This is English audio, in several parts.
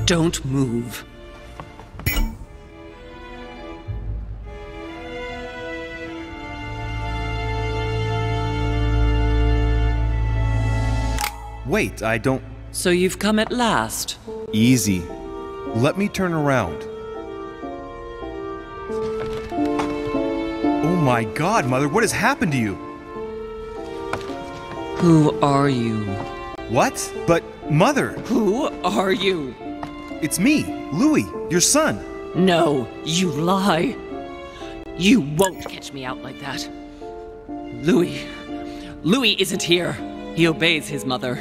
Don't move. Wait, I don't... So you've come at last. Easy. Let me turn around. Oh my God, Mother, what has happened to you? Who are you? What? But, Mother... Who are you? It's me, Louis, your son. No, you lie. You won't catch me out like that. Louis isn't here. He obeys his mother.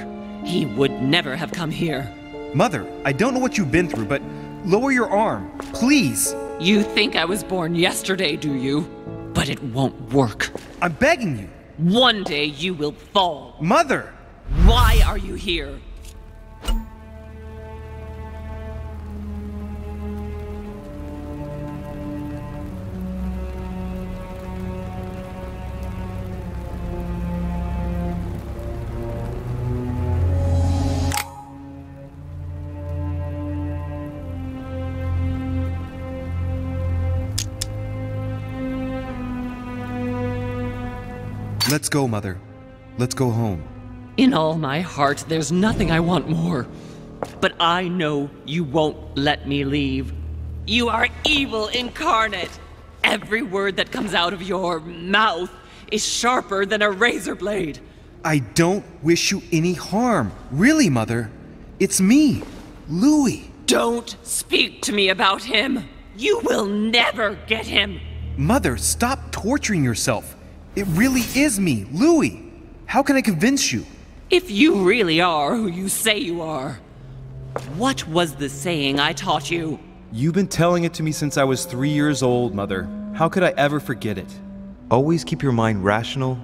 He would never have come here. Mother, I don't know what you've been through, but lower your arm, please. You think I was born yesterday, do you? But it won't work. I'm begging you. One day you will fall. Mother! Why are you here? Let's go, Mother. Let's go home. In all my heart, there's nothing I want more. But I know you won't let me leave. You are evil incarnate. Every word that comes out of your mouth is sharper than a razor blade. I don't wish you any harm. Really, Mother. It's me, Louis. Don't speak to me about him. You will never get him. Mother, stop torturing yourself. It really is me, Louis. How can I convince you? If you really are who you say you are, what was the saying I taught you? You've been telling it to me since I was 3 years old, Mother. How could I ever forget it? Always keep your mind rational.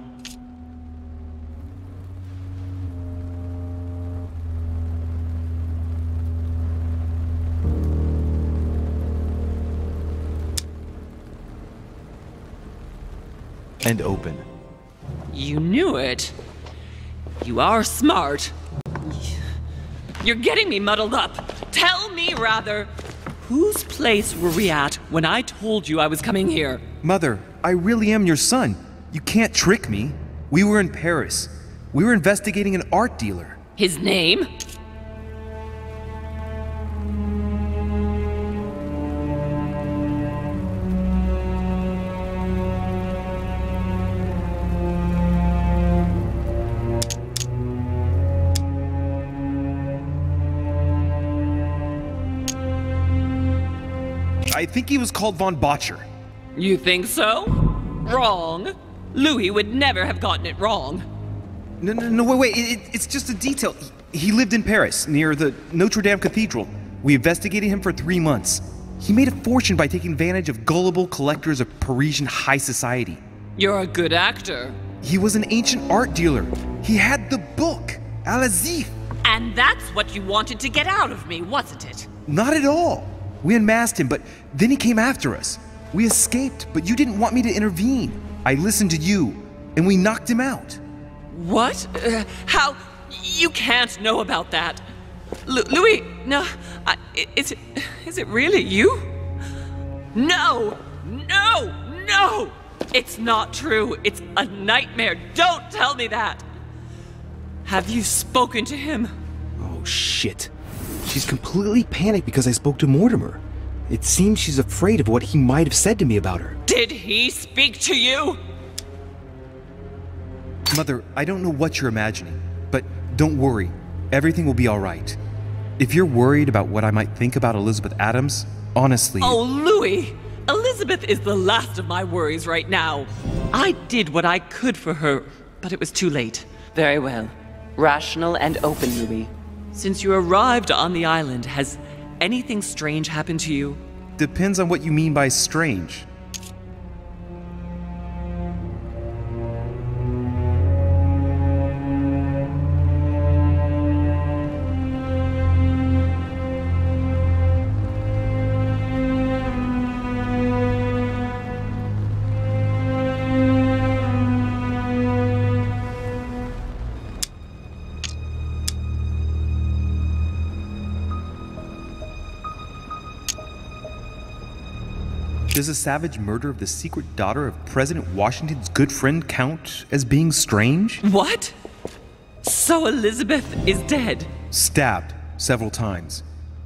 And open. You knew it. You are smart. You're getting me muddled up. Tell me, rather, whose place were we at when I told you I was coming here? Mother, I really am your son. You can't trick me. We were in Paris. We were investigating an art dealer. His name? I think he was called Von Botcher. You think so? Wrong. Louis would never have gotten it wrong. No, wait, it's just a detail. He lived in Paris, near the Notre Dame Cathedral. We investigated him for 3 months. He made a fortune by taking advantage of gullible collectors of Parisian high society. You're a good actor. He was an ancient art dealer. He had the book, Al-Azif. And that's what you wanted to get out of me, wasn't it? Not at all. We unmasked him, but then he came after us. We escaped, but you didn't want me to intervene. I listened to you, and we knocked him out. What? How? You can't know about that. Louis, no. Is it really you? No! It's not true. It's a nightmare. Don't tell me that. Have you spoken to him? Oh, shit. She's completely panicked because I spoke to Mortimer. It seems she's afraid of what he might have said to me about her. Did he speak to you? Mother, I don't know what you're imagining, but don't worry. Everything will be all right. If you're worried about what I might think about Elizabeth Adams, honestly... Oh, Louis! Elizabeth is the last of my worries right now. I did what I could for her, but it was too late. Very well. Rational and open, Louis. Since you arrived on the island, has anything strange happened to you? Depends on what you mean by strange. Does a savage murder of the secret daughter of President Washington's good friend count as being strange? What? So Elizabeth is dead? Stabbed several times.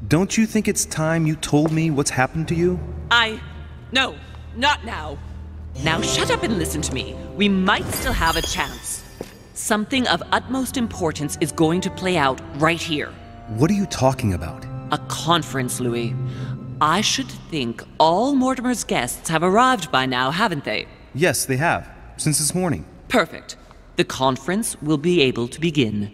Don't you think it's time you told me what's happened to you? No, not now. Now shut up and listen to me. We might still have a chance. Something of utmost importance is going to play out right here. What are you talking about? A conference, Louis. I should think all Mortimer's guests have arrived by now, haven't they? Yes, they have. Since this morning. Perfect. The conference will be able to begin.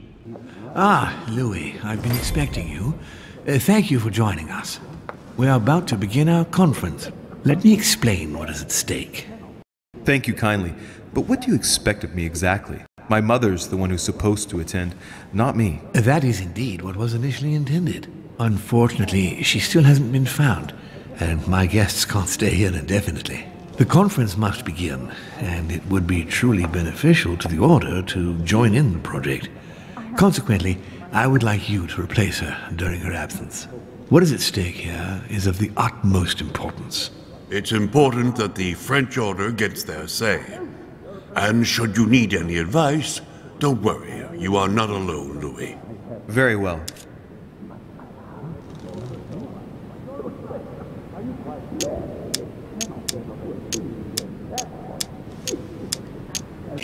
Ah, Louis, I've been expecting you. Thank you for joining us. We are about to begin our conference. Let me explain what is at stake. Thank you kindly. But what do you expect of me exactly? My mother's the one who's supposed to attend, not me. That is indeed what was initially intended. Unfortunately, she still hasn't been found, and my guests can't stay here indefinitely. The conference must begin, and it would be truly beneficial to the Order to join in the project. Consequently, I would like you to replace her during her absence. What is at stake here is of the utmost importance. It's important that the French Order gets their say. And should you need any advice, don't worry, you are not alone, Louis. Very well.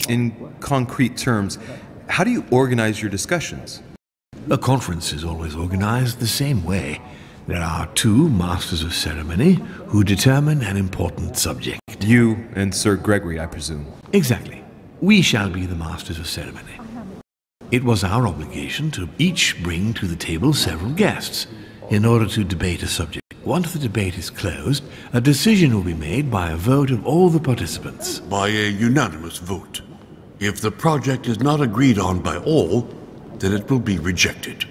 In concrete terms, how do you organize your discussions? A conference is always organized the same way. There are two masters of ceremony who determine an important subject. You and Sir Gregory, I presume. Exactly. We shall be the masters of ceremony. It was our obligation to each bring to the table several guests in order to debate a subject. Once the debate is closed, a decision will be made by a vote of all the participants. By a unanimous vote. If the project is not agreed on by all, then it will be rejected.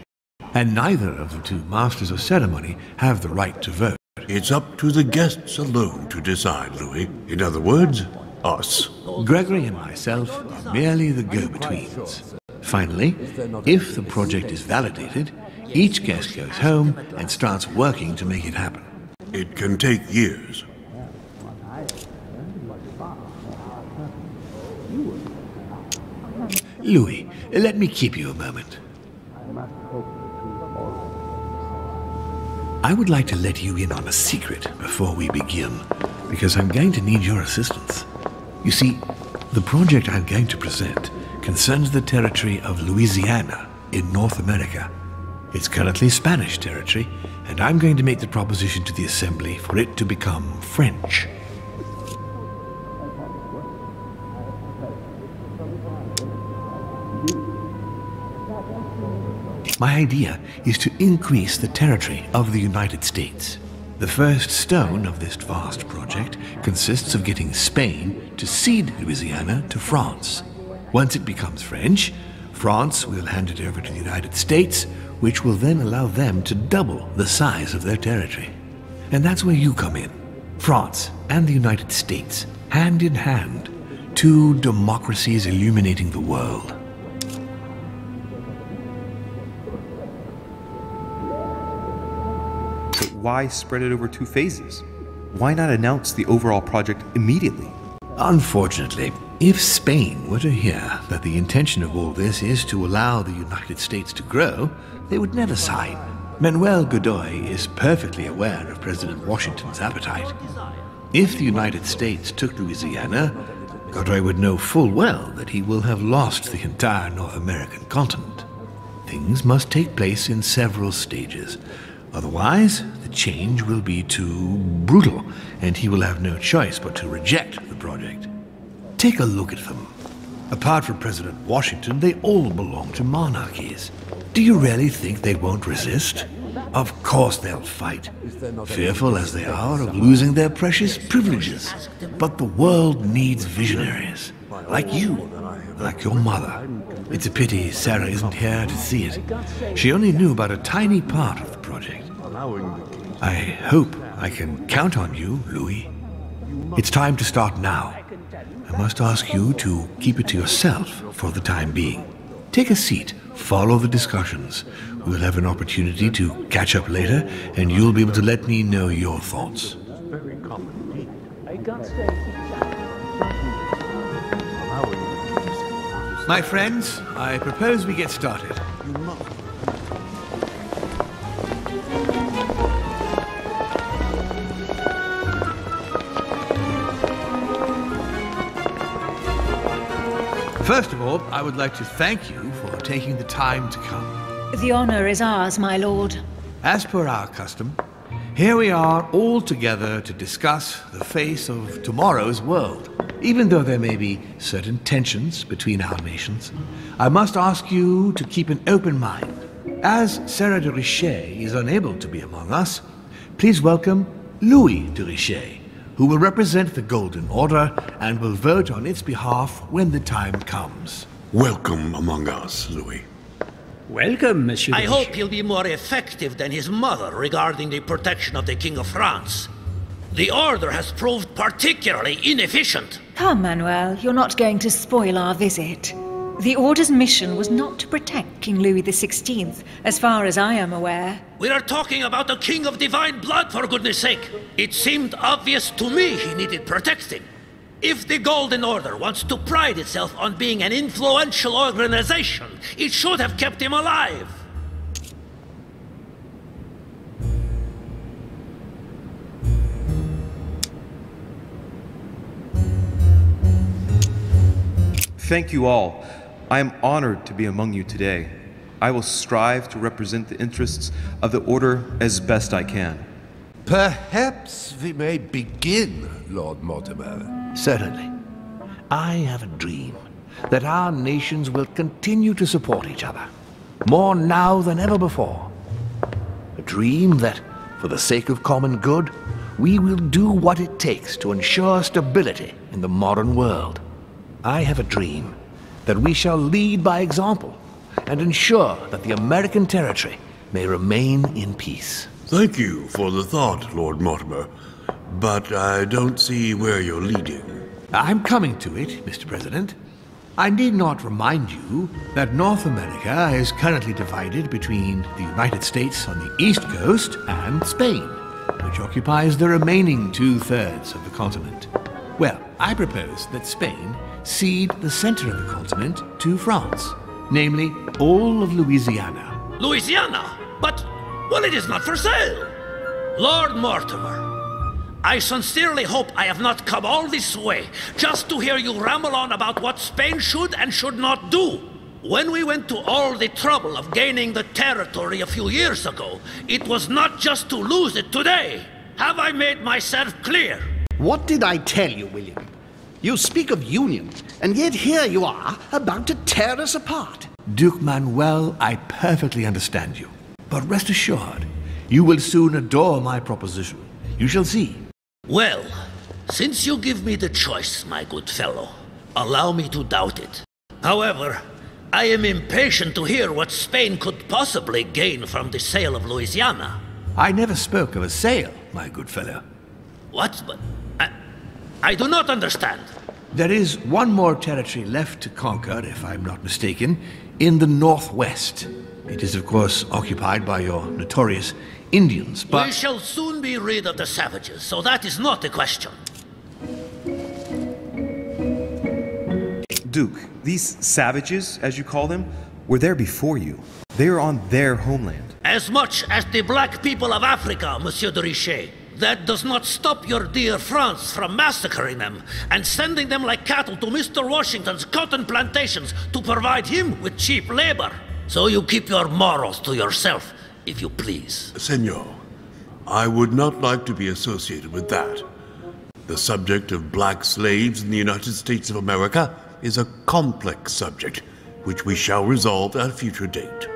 And neither of the two masters of ceremony have the right to vote. It's up to the guests alone to decide, Louis. In other words, us. Gregory and myself are merely the go-betweens. Finally, if the project is validated, each guest goes home and starts working to make it happen. It can take years. Louis, let me keep you a moment. I would like to let you in on a secret before we begin, because I'm going to need your assistance. You see, the project I'm going to present concerns the territory of Louisiana in North America. It's currently Spanish territory, and I'm going to make the proposition to the Assembly for it to become French. My idea is to increase the territory of the United States. The first stone of this vast project consists of getting Spain to cede Louisiana to France. Once it becomes French, France will hand it over to the United States, which will then allow them to double the size of their territory. And that's where you come in. France and the United States, hand in hand, two democracies illuminating the world. But why spread it over two phases? Why not announce the overall project immediately? Unfortunately, if Spain were to hear that the intention of all this is to allow the United States to grow, they would never sign. Manuel Godoy is perfectly aware of President Washington's appetite. If the United States took Louisiana, Godoy would know full well that he will have lost the entire North American continent. Things must take place in several stages. Otherwise, the change will be too brutal, and he will have no choice but to reject the project. Take a look at them. Apart from President Washington, they all belong to monarchies. Do you really think they won't resist? Of course they'll fight, fearful as they are of losing their precious privileges. But the world needs visionaries, like you, like your mother. It's a pity Sarah isn't here to see it. She only knew about a tiny part of the project. I hope I can count on you, Louis. It's time to start now. I must ask you to keep it to yourself for the time being. Take a seat, follow the discussions. We'll have an opportunity to catch up later, and you'll be able to let me know your thoughts. My friends, I propose we get started. First of all, I would like to thank you for taking the time to come. The honor is ours, my lord. As per our custom, here we are all together to discuss the face of tomorrow's world. Even though there may be certain tensions between our nations, I must ask you to keep an open mind. As Sarah de Richet is unable to be among us, please welcome Louis de Richet, who will represent the Golden Order and will vote on its behalf when the time comes. Welcome among us, Louis. Welcome, Monsieur. I hope he'll be more effective than his mother regarding the protection of the King of France. The Order has proved particularly inefficient. Come, Manuel, you're not going to spoil our visit. The Order's mission was not to protect King Louis XVI, as far as I am aware. We are talking about a king of divine blood, for goodness sake. It seemed obvious to me he needed protecting. If the Golden Order wants to pride itself on being an influential organization, it should have kept him alive. Thank you all. I am honored to be among you today. I will strive to represent the interests of the Order as best I can. Perhaps we may begin, Lord Mortimer. Certainly. I have a dream that our nations will continue to support each other, more now than ever before. A dream that, for the sake of common good, we will do what it takes to ensure stability in the modern world. I have a dream that we shall lead by example and ensure that the American territory may remain in peace. Thank you for the thought, Lord Mortimer, but I don't see where you're leading. I'm coming to it, Mr. President. I need not remind you that North America is currently divided between the United States on the east coast and Spain, which occupies the remaining two-thirds of the continent. Well, I propose that Spain cede the center of the continent to France, namely all of Louisiana. Louisiana? But, well, it is not for sale. Lord Mortimer, I sincerely hope I have not come all this way just to hear you ramble on about what Spain should and should not do. When we went to all the trouble of gaining the territory a few years ago, it was not just to lose it today. Have I made myself clear? What did I tell you, William? You speak of union, and yet here you are, about to tear us apart. Duke Manuel, I perfectly understand you. But rest assured, you will soon adore my proposition. You shall see. Well, since you give me the choice, my good fellow, allow me to doubt it. However, I am impatient to hear what Spain could possibly gain from the sale of Louisiana. I never spoke of a sale, my good fellow. What? But I do not understand. There is one more territory left to conquer, if I'm not mistaken, in the northwest. It is, of course, occupied by your notorious Indians, but... We shall soon be rid of the savages, so that is not the question. Duke, these savages, as you call them, were there before you. They are on their homeland. As much as the black people of Africa, Monsieur de Richet. That does not stop your dear France from massacring them and sending them like cattle to Mr. Washington's cotton plantations to provide him with cheap labor. So you keep your morals to yourself, if you please. Senor, I would not like to be associated with that. The subject of black slaves in the United States of America is a complex subject, which we shall resolve at a future date.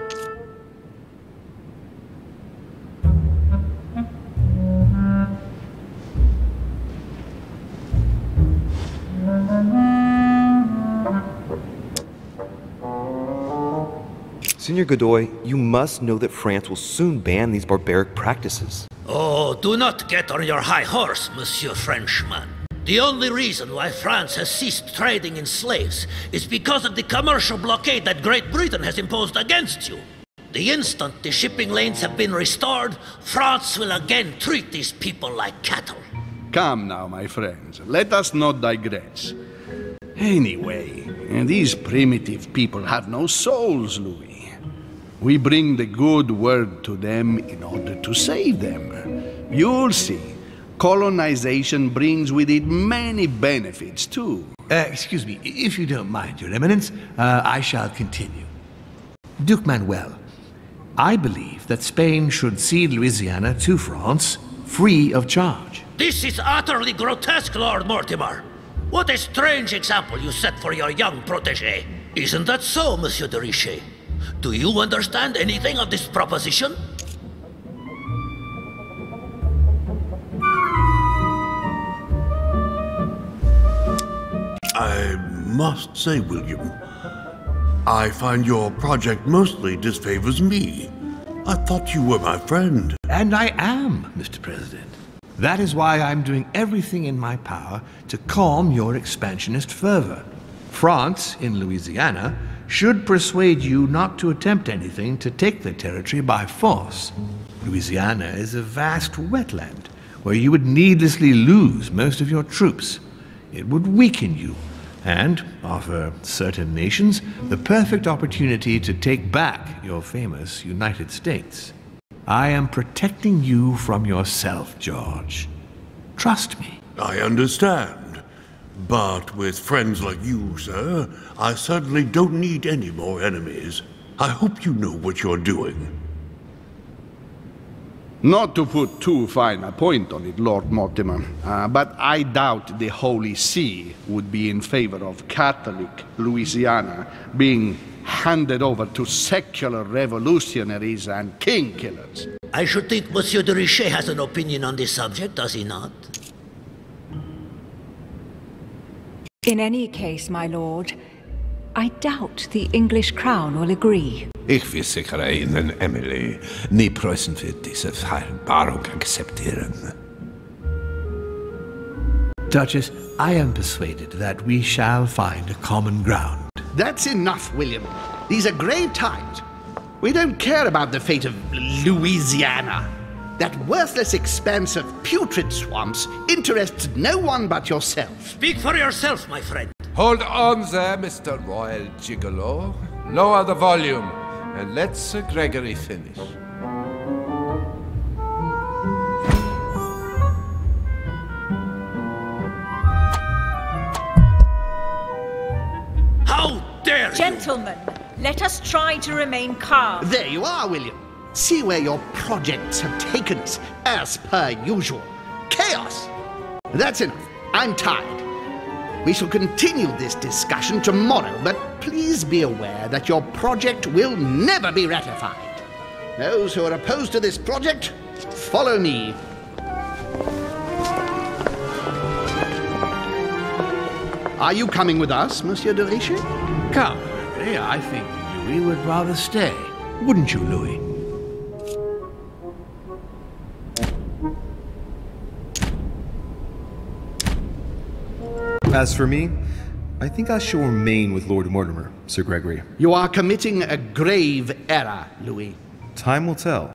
Senor Godoy, you must know that France will soon ban these barbaric practices. Oh, do not get on your high horse, Monsieur Frenchman. The only reason why France has ceased trading in slaves is because of the commercial blockade that Great Britain has imposed against you. The instant the shipping lanes have been restored, France will again treat these people like cattle. Come now, my friends, let us not digress. Anyway, these primitive people have no souls, Louis. We bring the good word to them in order to save them. You'll see, colonization brings with it many benefits, too. Excuse me, if you don't mind, Your Eminence, I shall continue. Duke Manuel, I believe that Spain should cede Louisiana to France free of charge. This is utterly grotesque, Lord Mortimer. What a strange example you set for your young protégé. Isn't that so, Monsieur de Richet? Do you understand anything of this proposition? I must say, William, I find your project mostly disfavors me. I thought you were my friend. And I am, Mr. President. That is why I'm doing everything in my power to calm your expansionist fervor. France, in Louisiana, should persuade you not to attempt anything to take the territory by force. Louisiana is a vast wetland where you would needlessly lose most of your troops. It would weaken you and offer certain nations the perfect opportunity to take back your famous United States. I am protecting you from yourself, George. Trust me. I understand. But with friends like you, sir, I certainly don't need any more enemies. I hope you know what you're doing. Not to put too fine a point on it, Lord Mortimer, but I doubt the Holy See would be in favor of Catholic Louisiana being handed over to secular revolutionaries and king killers. I should think Monsieur de Richet has an opinion on this subject, does he not? In any case, my lord, I doubt the English crown will agree. Ich versichere Ihnen, Emily, nie Preußen wird diese Vereinbarung akzeptieren. Duchess, I am persuaded that we shall find a common ground. That's enough, William. These are grave times. We don't care about the fate of Louisiana. That worthless expanse of putrid swamps interests no one but yourself. Speak for yourself, my friend. Hold on there, Mr. Royal Gigolo. Lower the volume, and let Sir Gregory finish. How dare you! Gentlemen, let us try to remain calm. There you are, William. See where your projects have taken us, as per usual. Chaos! That's enough. I'm tired. We shall continue this discussion tomorrow, but please be aware that your project will never be ratified. Those who are opposed to this project, follow me. Are you coming with us, Monsieur de Richet? Come, Gregory, I think Louis would rather stay. Wouldn't you, Louis? As for me, I think I shall remain with Lord Mortimer, Sir Gregory. You are committing a grave error, Louis. Time will tell.